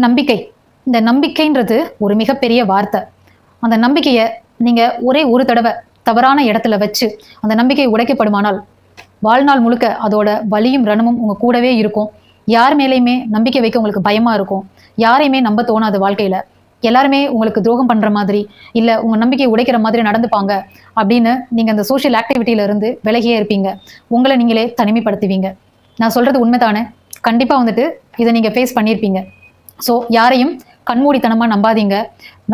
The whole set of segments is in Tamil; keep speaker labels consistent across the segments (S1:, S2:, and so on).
S1: நம்பிக்கை. இந்த நம்பிக்கைன்றது ஒரு மிகப்பெரிய வார்த்தை. அந்த நம்பிக்கையை நீங்க ஒரே ஒரு தடவை தவறான இடத்துல வச்சு அந்த நம்பிக்கை உடைக்கப்படுமானால் வாழ்நாள் முழுக்க அதோட வலியும் ரணமும் உங்க கூடவே இருக்கும். யார் மேலேயுமே நம்பிக்கை வைக்க உங்களுக்கு பயமா இருக்கும். யாரையுமே நம்ப தோணாது. வாழ்க்கையில எல்லாருமே உங்களுக்கு துரோகம் பண்ற மாதிரி இல்ல உங்க நம்பிக்கையை உடைக்கிற மாதிரி நடந்துப்பாங்க அப்படின்னு நீங்க அந்த சோஷியல் ஆக்டிவிட்டியில இருந்து விலகியே இருப்பீங்க. உங்களை நீங்களே தனிமைப்படுத்துவீங்க. நான் சொல்றது உண்மைதானே? கண்டிப்பா வந்துட்டு இதை நீங்க ஃபேஸ் பண்ணியிருப்பீங்க. ஸோ யாரையும் கண்மூடித்தனமா நம்பாதீங்க.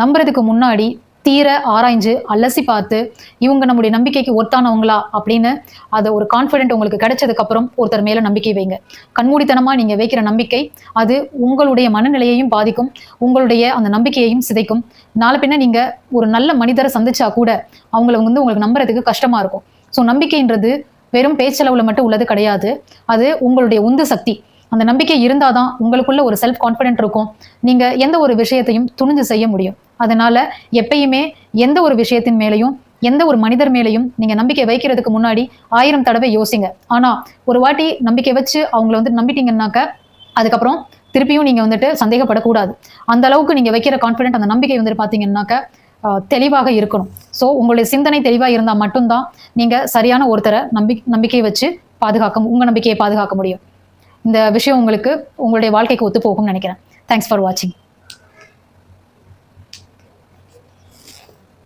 S1: நம்புறதுக்கு முன்னாடி தீர ஆராய்ஞ்சு அலசி பார்த்து இவங்க நம்முடைய நம்பிக்கைக்கு ஒத்தானவங்களா அப்படின்னு அதை ஒரு கான்ஃபிடென்ட் உங்களுக்கு கிடைச்சதுக்கு அப்புறம் ஒருத்தர் மேல நம்பிக்கை வைங்க. கண்மூடித்தனமா நீங்க வைக்கிற நம்பிக்கை அது உங்களுடைய மனநிலையையும் பாதிக்கும், உங்களுடைய அந்த நம்பிக்கையையும் சிதைக்கும். நாளை பின்ன நீங்க ஒரு நல்ல மனிதரை சந்திச்சா கூட அவங்களை உங்களுக்கு நம்புறதுக்கு கஷ்டமா இருக்கும். ஸோ நம்பிக்கைன்றது வெறும் பேச்சளவுல மட்டும் உள்ளது கிடையாது. அது உங்களுடைய உந்து சக்தி. அந்த நம்பிக்கை இருந்தாதான் உங்களுக்குள்ள ஒரு செல்ஃப் கான்ஃபிடென்ட் இருக்கும். நீங்க எந்த ஒரு விஷயத்தையும் துணிஞ்சு செய்ய முடியும். அதனால எப்பயுமே எந்த ஒரு விஷயத்தின் மேலையும் எந்த ஒரு மனிதர் மேலையும் நீங்க நம்பிக்கை வைக்கிறதுக்கு முன்னாடி 1000 தடவை யோசிங்க. ஆனா ஒரு வாட்டி நம்பிக்கை வச்சு அவங்கள நம்பிட்டீங்கன்னாக்க அதுக்கப்புறம் திருப்பியும் நீங்க சந்தேகப்படக்கூடாது. அந்த அளவுக்கு நீங்க வைக்கிற கான்ஃபிடென்ட் அந்த நம்பிக்கை பாத்தீங்கன்னாக்க தெளிவாக இருக்கணும். ஸோ உங்களுடைய சிந்தனை தெளிவா இருந்தால் மட்டும்தான் நீங்க சரியான ஒருத்தரை நம்பிக்கை வச்சு உங்க நம்பிக்கையை பாதுகாக்க முடியும். இந்த விஷயம் உங்களுக்கு உங்களுடைய வாழ்க்கைக்கு ஒத்து போகும்னு நினைக்கிறேன். தேங்க்ஸ் ஃபார் வாட்சிங்.